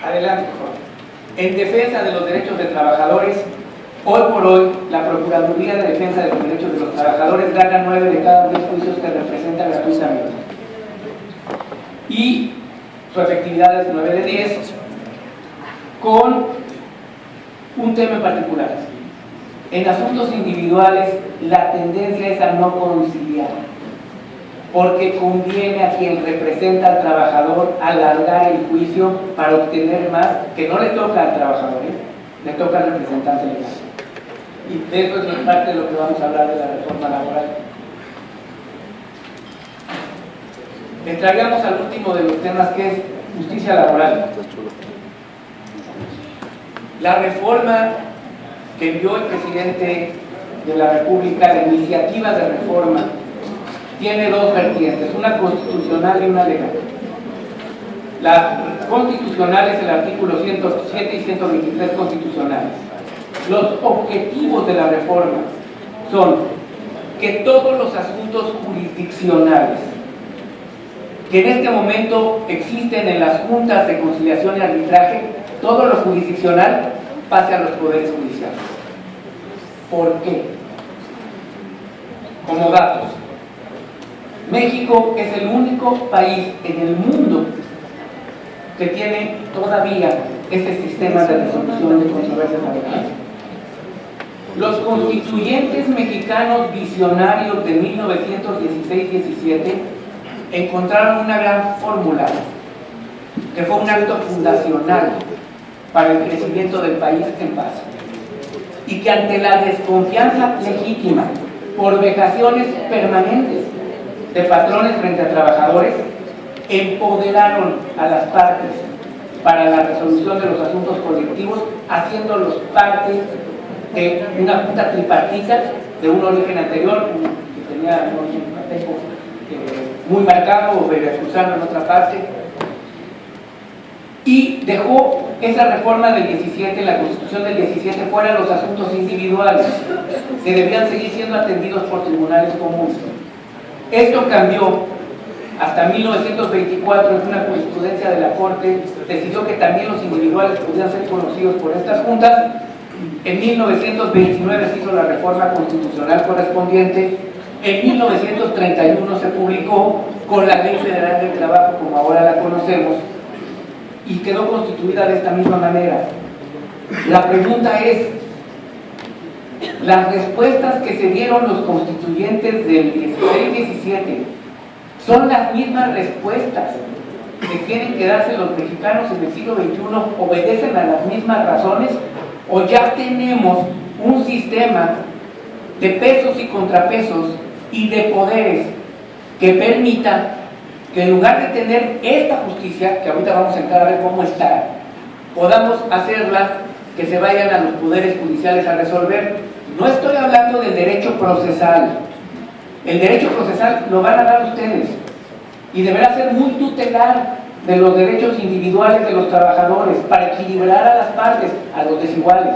Adelante, por favor. En defensa de los derechos de trabajadores, hoy por hoy la Procuraduría de Defensa de los Derechos de los Trabajadores gana 9 de cada 10 juicios que representa gratuitamente. Y su efectividad es 9 de 10, con un tema en particular. En asuntos individuales, la tendencia es a no conciliar, porque conviene a quien representa al trabajador alargar el juicio para obtener más, que no le toca al trabajador, le toca al representante legal. Y de eso es parte de lo que vamos a hablar de la reforma laboral. Entraríamos al último de los temas, que es justicia laboral. La reforma que envió el presidente de la República, la iniciativa de reforma, tiene 2 vertientes, una constitucional y una legal. La constitucional es el artículo 107 y 123 constitucionales. Los objetivos de la reforma son que todos los asuntos jurisdiccionales que en este momento existen en las juntas de conciliación y arbitraje, todo lo jurisdiccional pase a los poderes judiciales. ¿Por qué? Como datos, México es el único país en el mundo que tiene todavía ese sistema de resolución de controversias laborales. Los constituyentes mexicanos visionarios de 1916-17 encontraron una gran fórmula que fue un acto fundacional para el crecimiento del país en paz, y que ante la desconfianza legítima por vejaciones permanentes de patrones frente a trabajadores, empoderaron a las partes para la resolución de los asuntos colectivos, haciéndolos parte de una junta tripartita de un origen anterior, que tenía un origen yucateco muy marcado, o veracruzano en otra parte, y dejó esa reforma del 17, la Constitución del 17, fuera los asuntos individuales, que debían seguir siendo atendidos por tribunales comunes. Esto cambió hasta 1924, en una jurisprudencia de la Corte, decidió que también los individuales podían ser conocidos por estas juntas. En 1929 se hizo la reforma constitucional correspondiente. En 1931 se publicó con la Ley Federal del Trabajo, como ahora la conocemos, y quedó constituida de esta misma manera. La pregunta es, ¿las respuestas que se dieron los constituyentes del 16-17 son las mismas respuestas que tienen que darse los mexicanos en el siglo XXI? ¿Obedecen a las mismas razones? ¿O ya tenemos un sistema de pesos y contrapesos y de poderes que permita que en lugar de tener esta justicia, que ahorita vamos a entrar a ver cómo está, podamos hacerla que se vayan a los poderes judiciales a resolver? No estoy hablando del derecho procesal. El derecho procesal lo van a dar ustedes y deberá ser muy tutelar de los derechos individuales de los trabajadores para equilibrar a las partes, a los desiguales,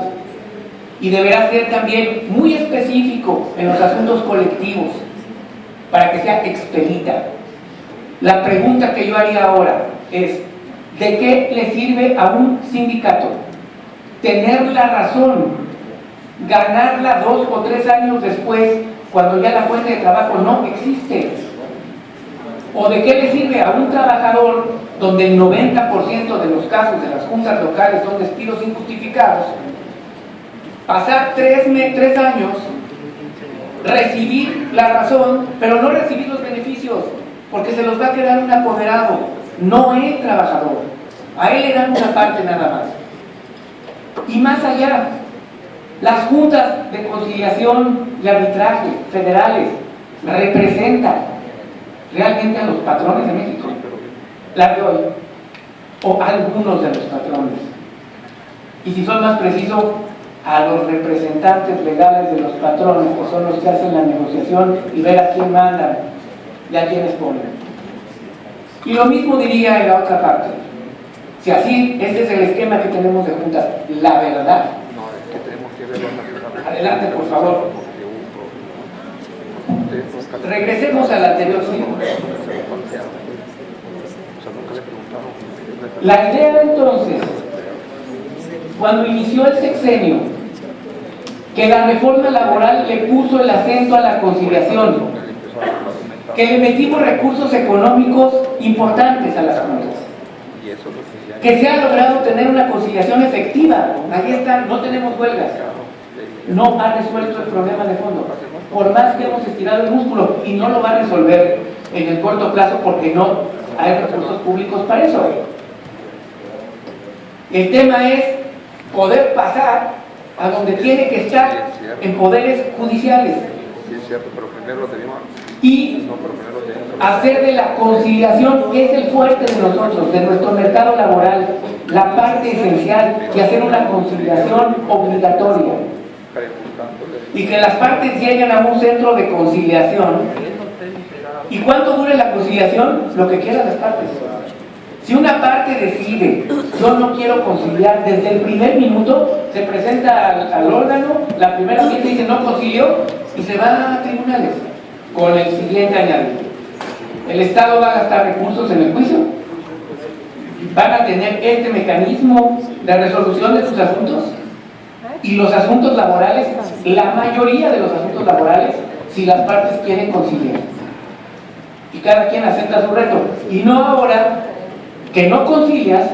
y deberá ser también muy específico en los asuntos colectivos para que sea expedita. La pregunta que yo haría ahora es, ¿de qué le sirve a un sindicato tener la razón, ganarla 2 o 3 años después, cuando ya la fuente de trabajo no existe? ¿O de qué le sirve a un trabajador, donde el 90% de los casos de las juntas locales son despidos injustificados, pasar 3 años, recibir la razón, pero no recibir los beneficios, porque se los va a quedar un apoderado, no el trabajador? A él le dan una parte nada más. Y más allá, las juntas de conciliación y arbitraje federales representan realmente a los patrones de México, la de hoy, o algunos de los patrones, y si son más precisos, a los representantes legales de los patrones, que son los que hacen la negociación y ver a quién mandan y a quiénes ponen. Y lo mismo diría en la otra parte. Si así, este es el esquema que tenemos de juntas, la verdad. Adelante, por favor. Regresemos al anterior siglo. La idea entonces, cuando inició el sexenio, que la reforma laboral le puso el acento a la conciliación, que le metimos recursos económicos importantes a las juntas, que se ha logrado tener una conciliación efectiva. Ahí está, no tenemos huelgas. No ha resuelto el problema de fondo, por más que hemos estirado el músculo, y no lo va a resolver en el corto plazo porque no hay recursos públicos para eso. El tema es poder pasar a donde tiene que estar, en poderes judiciales, y hacer de la conciliación, que es el fuerte de nosotros, de nuestro mercado laboral, la parte esencial, y hacer una conciliación obligatoria, y que las partes lleguen a un centro de conciliación. ¿Y cuánto dure la conciliación? Lo que quieran las partes. Si una parte decide, yo no quiero conciliar, desde el primer minuto se presenta al órgano, la primera gente dice no concilio, y se va a tribunales con el siguiente añadido: el Estado va a gastar recursos en el juicio, van a tener este mecanismo de resolución de sus asuntos. Y los asuntos laborales, la mayoría de los asuntos laborales, si las partes quieren conciliar, y cada quien acepta su reto, y no ahora que no concilias,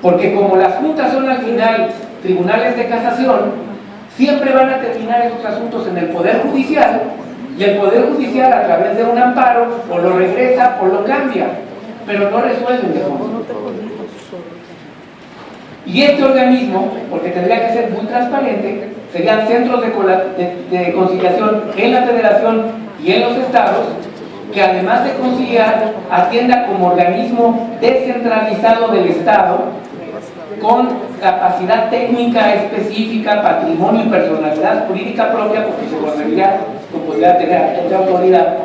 porque como las juntas son al final tribunales de casación, siempre van a terminar esos asuntos en el Poder Judicial, y el Poder Judicial, a través de un amparo, o lo regresa o lo cambia, pero no resuelven de fondo. Y este organismo, porque tendría que ser muy transparente, serían centros de conciliación en la federación y en los estados, que además de conciliar, atienda como organismo descentralizado del Estado con capacidad técnica específica, patrimonio y personalidad jurídica propia, porque se volvería con posibilidad de tener actos de autoridad,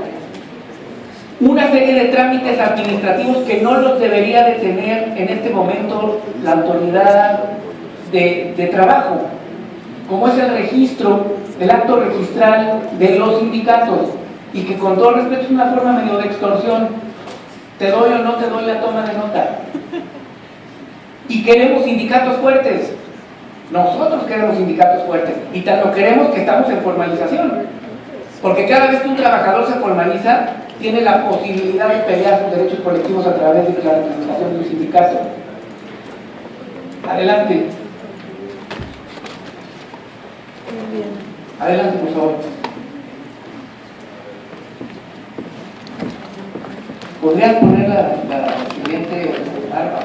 una serie de trámites administrativos que no los debería de tener en este momento la autoridad de trabajo, como es el registro, el acto registral de los sindicatos, y que con todo respeto es una forma medio de extorsión. Te doy o no te doy la toma de nota. Y queremos sindicatos fuertes. Nosotros queremos sindicatos fuertes, y tan lo queremos que estamos en formalización, porque cada vez que un trabajador se formaliza tiene la posibilidad de pelear sus derechos colectivos a través de la representación de un sindicato. Adelante. Adelante, por favor. ¿Podrías poner la siguiente arma?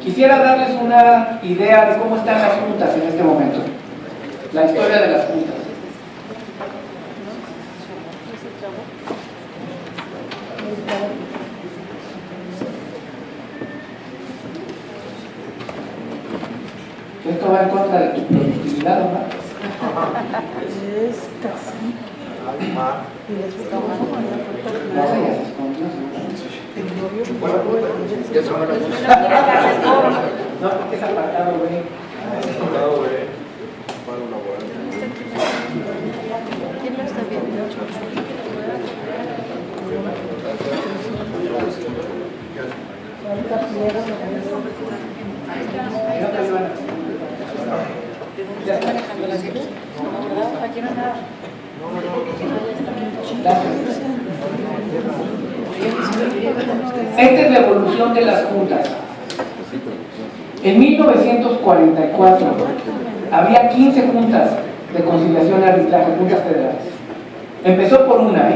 Quisiera darles una idea de cómo están las juntas en este momento, la historia de las juntas. Esto va en contra de tu productividad, ¿no? Es casi. Y les estamos No sé, ya se escondió. No, porque es apartado, güey. ¿Quién lo está viendo? Esta es la evolución de las juntas. En 1944 había 15 juntas de conciliación y arbitraje, juntas federales. Empezó por una,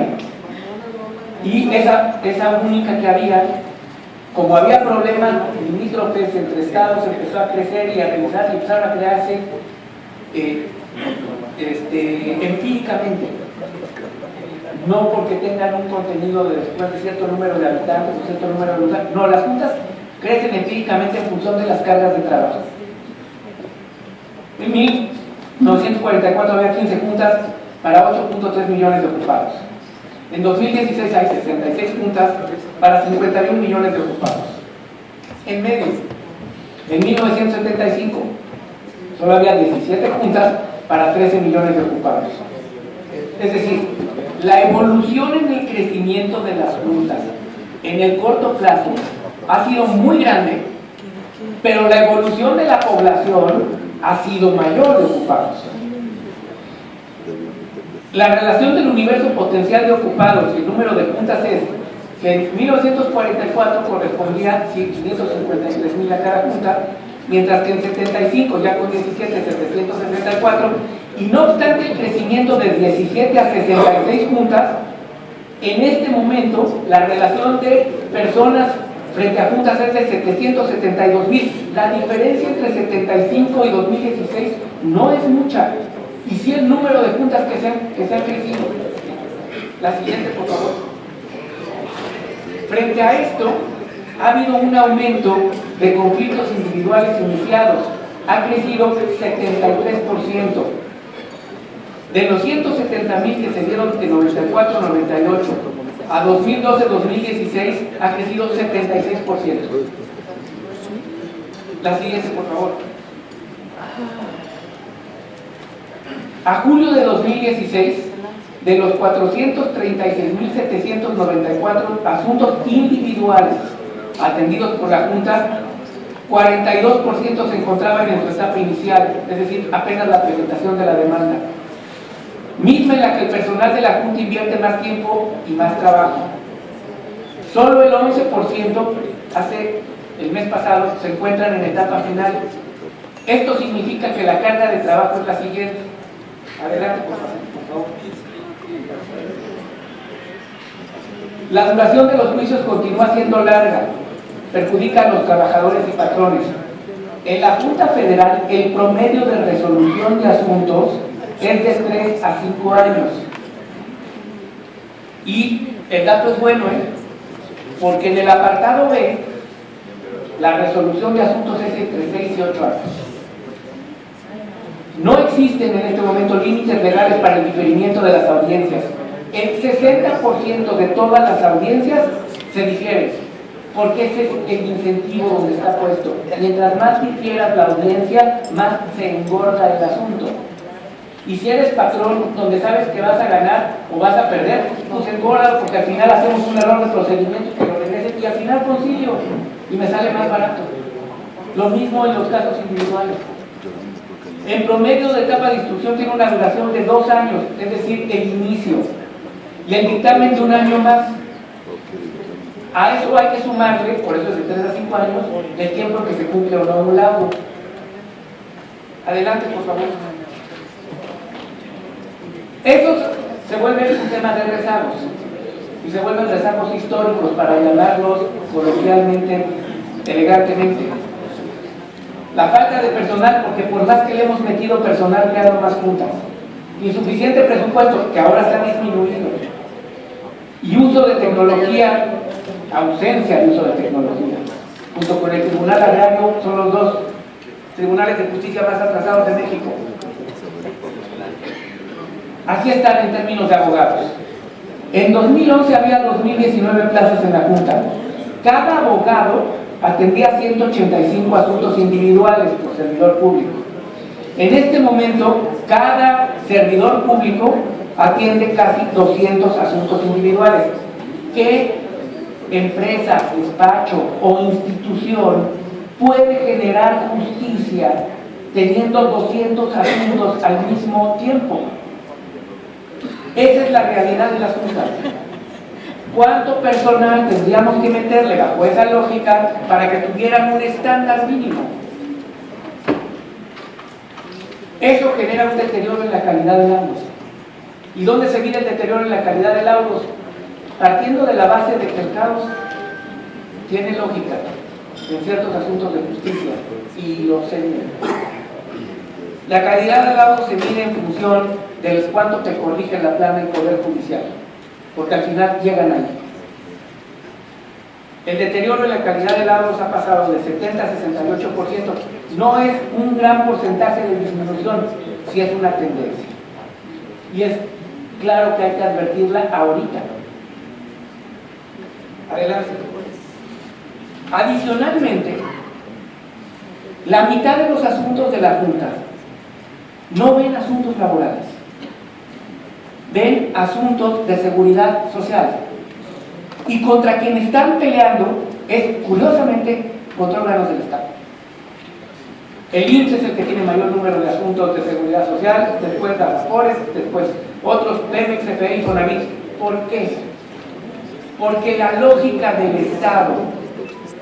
y esa única que había, como había problemas limítrofes entre estados, empezó a crecer y a revisar y empezaron a crearse empíricamente, no porque tengan un contenido de después de cierto número de habitantes o cierto número de habitantes. No, las juntas crecen empíricamente en función de las cargas de trabajo. En 1944 había 15 juntas para 8.3 millones de ocupados. En 2016 hay 66 juntas para 51 millones de ocupados. En medio, en 1975 solo había 17 juntas para 13 millones de ocupados. Es decir, la evolución en el crecimiento de las juntas en el corto plazo ha sido muy grande, pero la evolución de la población ha sido mayor de ocupados. La relación del universo potencial de ocupados y el número de juntas es que en 1944 correspondía 553.000 a cada junta, mientras que en 75, ya con 17, 764, y no obstante el crecimiento de 17 a 66 juntas, en este momento la relación de personas frente a juntas es de 772.000. La diferencia entre 75 y 2016 no es mucha, y sí el número de juntas que se han crecido. La siguiente, por favor. Frente a esto, ha habido un aumento de conflictos individuales iniciados, ha crecido 73%. De los 170.000 que se dieron de 94 a 98 a 2012-2016 ha crecido 76%. La siguiente, por favor. A julio de 2016, de los 436.794 asuntos individuales atendidos por la Junta, 42% se encontraban en su etapa inicial, es decir, apenas la presentación de la demanda, misma en la que el personal de la Junta invierte más tiempo y más trabajo. Solo el 11% hace el mes pasado se encuentran en etapa final. Esto significa que la carga de trabajo es la siguiente. Adelante, por favor. La duración de los juicios continúa siendo larga, perjudica a los trabajadores y patrones. En la Junta Federal, el promedio de resolución de asuntos es de 3 a 5 años, Y el dato es bueno, porque en el apartado B, la resolución de asuntos es entre 6 y 8 años. No existen en este momento límites legales para el diferimiento de las audiencias. El 60% de todas las audiencias se difieren, porque ese es el incentivo donde está puesto. Mientras más difieras la audiencia, más se engorda el asunto. Y si eres patrón donde sabes que vas a ganar o vas a perder, pues engorda, porque al final hacemos un error de procedimiento que lo regresen y al final concilio y me sale más barato. Lo mismo en los casos individuales. En promedio de etapa de instrucción tiene una duración de 2 años, es decir, el inicio, y el dictamen de 1 año más. A eso hay que sumarle, por eso es de 3 a 5 años, el tiempo que se cumple o no un laudo. Adelante, por favor. Estos se vuelven un tema de rezagos, y se vuelven rezagos históricos, para llamarlos coloquialmente, elegantemente. La falta de personal, porque por más que le hemos metido personal, quedan más juntas. Insuficiente presupuesto, que ahora está disminuido. Y uso de tecnología, ausencia de uso de tecnología. Junto con el Tribunal Agrario, son los 2 tribunales de justicia más atrasados de México. Así están en términos de abogados. En 2011 había 2019 plazas en la Junta. Cada abogado atendía 185 asuntos individuales por servidor público. En este momento, cada servidor público atiende casi 200 asuntos individuales. ¿Qué empresa, despacho o institución puede generar justicia teniendo 200 asuntos al mismo tiempo? Esa es la realidad de las juntas. ¿Cuánto personal tendríamos que meterle bajo esa lógica para que tuvieran un estándar mínimo? Eso genera un deterioro en la calidad de laudos. ¿Y dónde se mide el deterioro en la calidad de laudos? Partiendo de la base de que el caos tiene lógica en ciertos asuntos de justicia, y lo se mide. La calidad de laudos se mide en función de cuánto te corrige la plana del Poder Judicial, porque al final llegan ahí. El deterioro en la calidad de laudos ha pasado de 70 a 68%. No es un gran porcentaje de disminución, sí es una tendencia. Y es claro que hay que advertirla ahorita. Adelante. Adicionalmente, la mitad de los asuntos de la Junta no ven asuntos laborales, ven asuntos de seguridad social. Y contra quien están peleando es, curiosamente, contra órganos del Estado. El IMSS es el que tiene mayor número de asuntos de seguridad social, después las AFORES, después otros, Pemex, CFE y Fonavit. ¿Por qué? Porque la lógica del Estado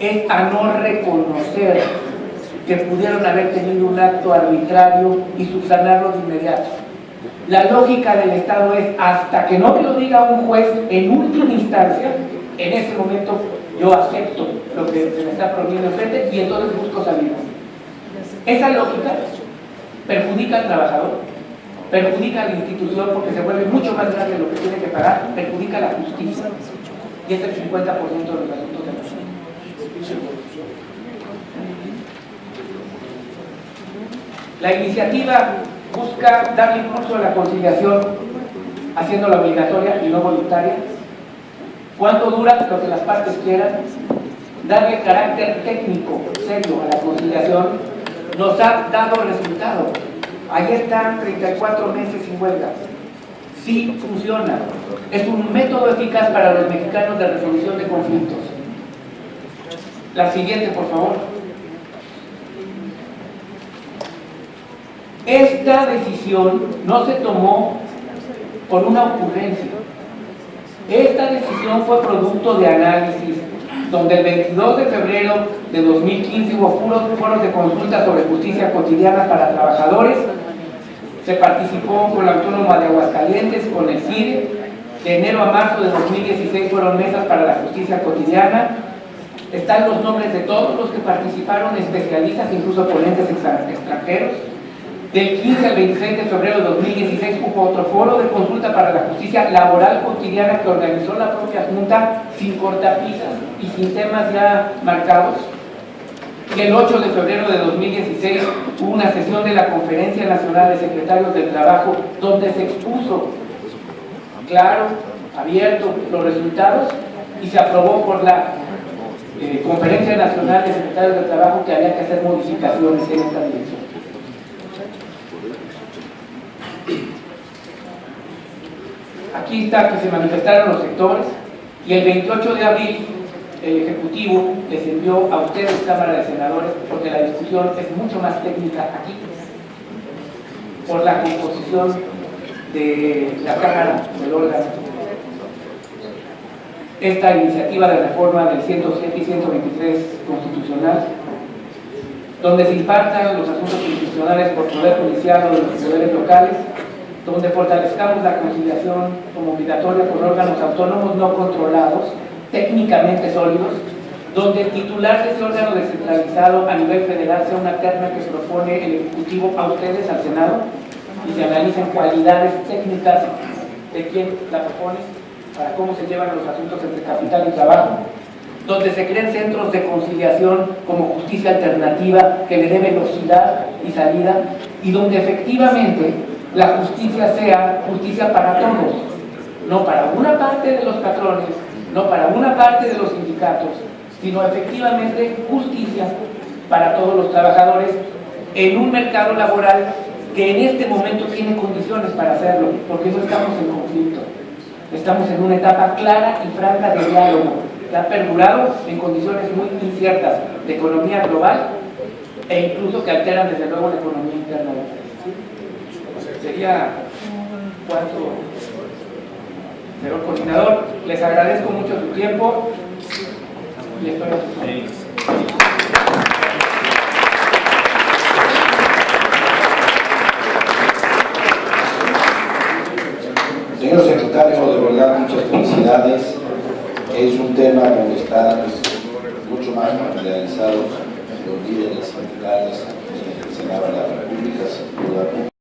es a no reconocer que pudieron haber tenido un acto arbitrario y subsanarlo de inmediato. La lógica del Estado es, hasta que no me lo diga un juez en última instancia, en ese momento yo acepto lo que se me está poniendo enfrente y entonces busco salida. Esa lógica perjudica al trabajador, perjudica a la institución porque se vuelve mucho más grande de lo que tiene que pagar, perjudica a la justicia, y es el 50% de los asuntos de la justicia. La iniciativa busca darle impulso a la conciliación, haciéndola obligatoria y no voluntaria. ¿Cuánto dura? Lo que las partes quieran. Darle carácter técnico, serio a la conciliación, nos ha dado resultado. Ahí están 34 meses sin huelga. Sí funciona. Es un método eficaz para los mexicanos de resolución de conflictos. La siguiente, por favor. Esta decisión no se tomó por una ocurrencia. Esta decisión fue producto de análisis, donde el 22 de febrero de 2015 hubo foros de consulta sobre justicia cotidiana para trabajadores. Se participó con la Autónoma de Aguascalientes, con el CIDE. De enero a marzo de 2016 fueron mesas para la justicia cotidiana. Están los nombres de todos los que participaron, especialistas, incluso ponentes extranjeros. Del 15 al 26 de febrero de 2016 hubo otro foro de consulta para la justicia laboral cotidiana que organizó la propia Junta sin cortapisas y sin temas ya marcados. Y el 8 de febrero de 2016 hubo una sesión de la Conferencia Nacional de Secretarios del Trabajo donde se expuso claro, abierto, los resultados y se aprobó por la Conferencia Nacional de Secretarios del Trabajo que había que hacer modificaciones en esta dirección. Aquí está que se manifestaron los sectores y el 28 de abril el Ejecutivo les envió a ustedes, Cámara de Senadores, porque la discusión es mucho más técnica aquí, por la composición de la Cámara del órgano. Esta iniciativa de reforma del 107 y 123 constitucional, donde se impartan los asuntos institucionales por poder judicial o de los poderes locales, donde fortalezcamos la conciliación como obligatoria por órganos autónomos no controlados, técnicamente sólidos, donde el titular de ese órgano descentralizado a nivel federal sea una terna que propone el Ejecutivo a ustedes, al Senado, y se analicen cualidades técnicas de quien la propone, para cómo se llevan los asuntos entre capital y trabajo, donde se creen centros de conciliación como justicia alternativa que le dé velocidad y salida, y donde efectivamente la justicia sea justicia para todos, no para una parte de los patrones, no para una parte de los sindicatos, sino efectivamente justicia para todos los trabajadores en un mercado laboral que en este momento tiene condiciones para hacerlo, porque no estamos en conflicto. Estamos en una etapa clara y franca de diálogo, que ha perdurado en condiciones muy inciertas de economía global e incluso que alteran desde luego la economía interna del país. Sería cuanto. Señor coordinador, les agradezco mucho su tiempo y estoy a sus órdenes. Señor secretario, de verdad muchas felicidades. Es un tema donde están mucho más materializados los líderes sindicales